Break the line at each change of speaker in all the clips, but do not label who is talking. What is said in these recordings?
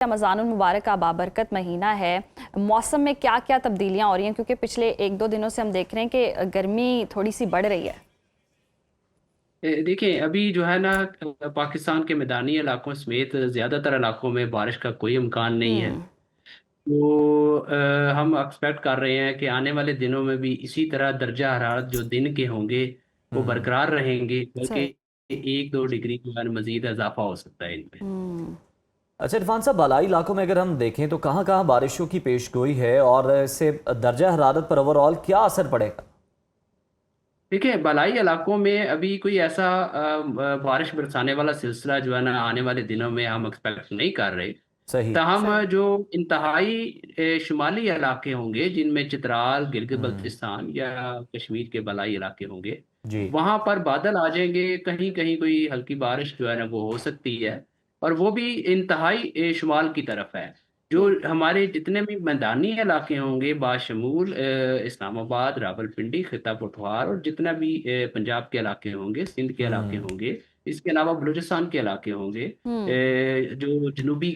रमज़ानुल मुबारक का बाबरकत महीना है। मौसम में क्या क्या तब्दीलियां हो रही हैं, क्योंकि पिछले एक दो दिनों से हम देख रहे हैं कि गर्मी थोड़ी सी बढ़ रही है।
देखिए अभी जो है ना, पाकिस्तान के मैदानी इलाकों समेत ज़्यादातर इलाकों में बारिश का कोई इम्कान नहीं है।
हम्म।
तो हम एक्सपेक्ट कर रहे हैं कि आने वाले दिनों में भी इसी तरह दर्जा हरारत जो दिन के होंगे वो
हम्म।
बरकरार रहेंगे, बल्कि
सही।
1-2 डिग्री जो है मजीद इजाफा हो सकता है इनमें।
हम्म।
अच्छा इरफान साहब, बालाई इलाकों में अगर हम देखें तो कहाँ कहाँ बारिशों की पेशगोई है और इससे दर्जा हरारत पर ओवरऑल क्या असर पड़ेगा?
देखिए बलाई इलाकों में अभी कोई ऐसा बारिश बरसाने वाला सिलसिला जो है ना आने वाले दिनों में हम एक्सपेक्ट नहीं कर रहे।
सही।
ताहम
सही।
जो इंतहाई शुमाली इलाके होंगे जिनमें चित्राल, गिलगित
हम्म।
बल्तिस्तान या कश्मीर के बलाई इलाके होंगे,
जी।
वहां पर बादल आ जाएंगे, कहीं कहीं कोई हल्की बारिश जो है ना वो हो सकती है। और वो भी इंतहाई शुमाल की तरफ है। जो
ठीक है।
हमारे जितने भी मैदानी इलाके होंगे बाशमूल इस्लामाबाद, रावलपिंडी, खिता पठवार और जितना भी पंजाब के इलाके होंगे, सिंध के इलाके
हम्म।
होंगे, इसके अलावा बलूचिस्तान के इलाके होंगे,
हम्म।
जो जनूबी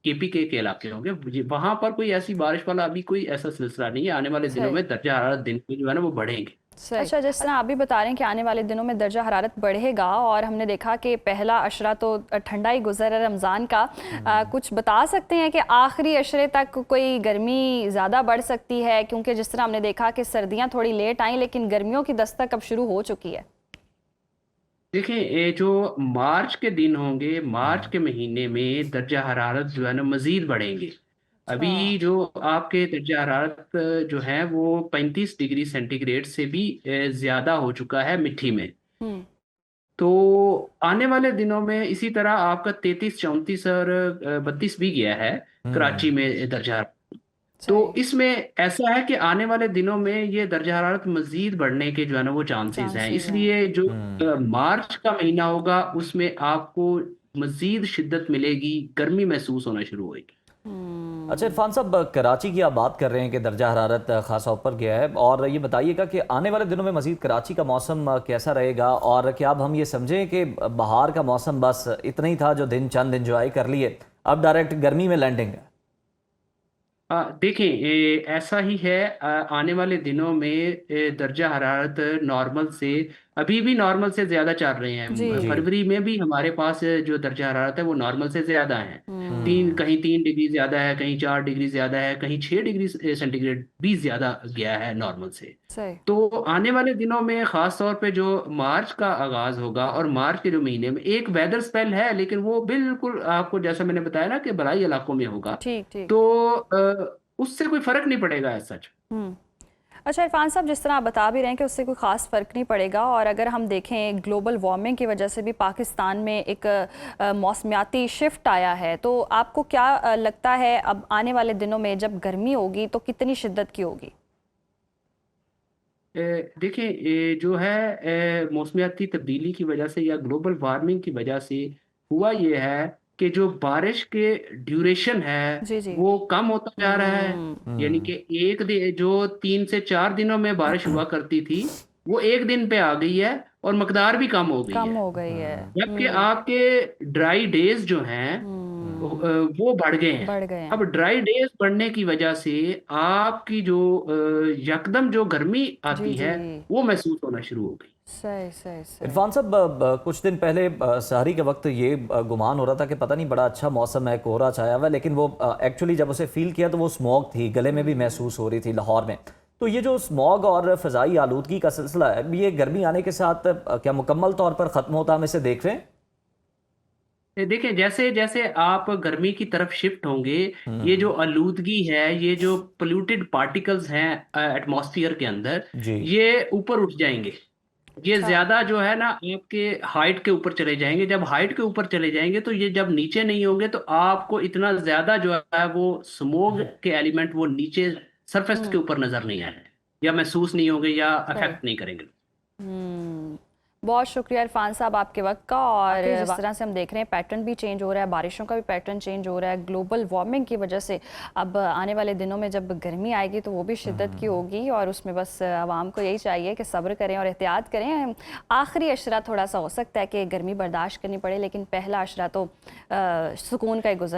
केपीके के इलाके होंगे, वहां पर कोई ऐसी बारिश वाला अभी कोई ऐसा सिलसिला नहीं है। आने वाले दिनों
सही।
में दर्जा हरारत दिन के जो है ना वो बढ़ेंगे।
सही। अच्छा, जिस तरह आप भी बता रहे हैं कि आने वाले दिनों में दर्जा हरारत बढ़ेगा और हमने देखा कि पहला अशरा तो ठंडा ही गुजर है रमज़ान का, कुछ बता सकते हैं कि आखिरी अशरे तक कोई गर्मी ज़्यादा बढ़ सकती है? क्योंकि जिस तरह हमने देखा कि सर्दियां थोड़ी लेट आई, लेकिन गर्मियों की दस्तक अब शुरू हो चुकी है।
देखिए ये जो मार्च के दिन होंगे, मार्च
हम्म।
के महीने में दर्जा हरारत जो है ना मजीद बढ़ेंगे।
अच्छा।
अभी जो आपके दर्जा हरारत जो है वो 35 डिग्री सेंटीग्रेड से भी ज्यादा हो चुका है मिट्टी में।
हम्म।
तो आने वाले दिनों में इसी तरह आपका 33, 34 और 32 भी गया है
हम्म।
कराची में दर्जा। तो
सही।
इसमें ऐसा है कि आने वाले दिनों में ये दर्जा हरारत मजीद बढ़ने के जो है ना वो चांसेस हैं,
चांसेस हैं।
इसलिए जो
हम्म।
मार्च का महीना होगा उसमें आपको मजीद शिद्दत मिलेगी, गर्मी महसूस होना शुरू होगी।
अच्छा
हम्म।
इरफान साहब, कराची की आप बात कर रहे हैं कि दर्जा हरारत खासा ऊपर गया है, और ये बताइएगा कि आने वाले दिनों में मजीद कराची का मौसम कैसा रहेगा, और क्या अब हम ये समझें कि बाहर का मौसम बस इतना ही था जो दिन चंद इंजॉय कर लिए, अब डायरेक्ट गर्मी में लैंडिंग है?
देखें ऐसा ही है। आने वाले दिनों में दर्जा हरारत नॉर्मल से अभी भी नॉर्मल से ज़्यादा चल रहे हैं।
जी।
जी।
फरवरी में भी हमारे पास जो दर्जा हरारत है वो नॉर्मल से ज़्यादा है।
हम्म।
कहीं 3 डिग्री ज़्यादा है, कहीं 4 डिग्री ज़्यादा है, कहीं 6 डिग्री सेंटीग्रेड भी ज़्यादा गया है नॉर्मल से।
सही।
तो आने वाले दिनों में खास तौर पे जो मार्च का आगाज होगा और मार्च के जो महीने में एक वेदर स्पेल है, लेकिन वो बिल्कुल आपको जैसा मैंने बताया ना कि बलाई इलाकों में होगा।
ठीक ठीक।
तो उससे कोई फर्क नहीं पड़ेगा एज सच।
हम्म। अच्छा इरफान साहब, जिस तरह आप बता भी रहे हैं कि उससे कोई ख़ास फ़र्क नहीं पड़ेगा, और अगर हम देखें ग्लोबल वार्मिंग की वजह से भी पाकिस्तान में एक मौसमियाती शिफ्ट आया है, तो आपको क्या लगता है अब आने वाले दिनों में जब गर्मी होगी तो कितनी शिद्दत की होगी?
देखिए ये जो है मौसमियाती तब्दीली की वजह से या ग्लोबल वार्मिंग की वजह से हुआ ये है कि जो बारिश के ड्यूरेशन है
जी जी।
वो कम होता जा रहा है।
हम्म।
यानी कि
हम्म।
एक दिन जो 3 से 4 दिनों में बारिश हुआ करती थी वो एक दिन पे आ गई है और मकदार भी कम हो गई
कम
है।
हो गई है।
हम्म।
जबकि आपके ड्राई डेज जो हैं
हम्म।
वो बढ़ गए हैं।
बढ़ गए
अब
हैं।
ड्राई डेज बढ़ने की वजह से आपकी जो यकदम जो गर्मी
जी
आती
जी।
है वो महसूस होना शुरू हो गई।
सही सही सही।
इरफान साहब, कुछ दिन पहले सहरी के वक्त ये गुमान हो रहा था कि पता नहीं बड़ा अच्छा मौसम है, कोहरा छाया हुआ है, लेकिन वो एक्चुअली जब उसे फील किया तो वो स्मॉग थी, गले में भी महसूस हो रही थी लाहौर में। तो ये जो स्मॉग और फ़ज़ाई आलूदगी का सिलसिला है, ये गर्मी आने के साथ क्या मुकम्मल तौर पर ख़त्म होता हम इसे देख रहे हैं?
देखिए जैसे जैसे आप गर्मी की तरफ शिफ्ट होंगे, ये
हम्म।
जो आलूदगी है, ये जो पोल्यूटेड पार्टिकल्स हैं एटमॉस्फेयर के अंदर,
जी।
ये ऊपर उठ जाएंगे। ये
अच्छा।
ज्यादा जो है ना आपके हाइट के ऊपर चले जाएंगे। जब हाइट के ऊपर चले जाएंगे तो ये जब नीचे नहीं होंगे तो आपको इतना ज्यादा जो है वो स्मोग के एलिमेंट वो नीचे सरफेस के
हम्म।
ऊपर नजर नहीं आए या महसूस नहीं होंगे या
सही।
अफेक्ट नहीं करेंगे।
हम्म। बहुत शुक्रिया इरफान साहब आपके वक्त का। और जिस तरह से हम देख रहे हैं पैटर्न भी चेंज हो रहा है, बारिशों का भी पैटर्न चेंज हो रहा है ग्लोबल वार्मिंग की वजह से। अब आने वाले दिनों में जब गर्मी आएगी तो वो भी शिद्दत की होगी, और उसमें बस आवाम को यही चाहिए कि सब्र करें और एहतियात करें। आखिरी अशरा थोड़ा सा हो सकता है कि गर्मी बर्दाश्त करनी पड़े, लेकिन पहला अशरा तो सुकून का ही गुजर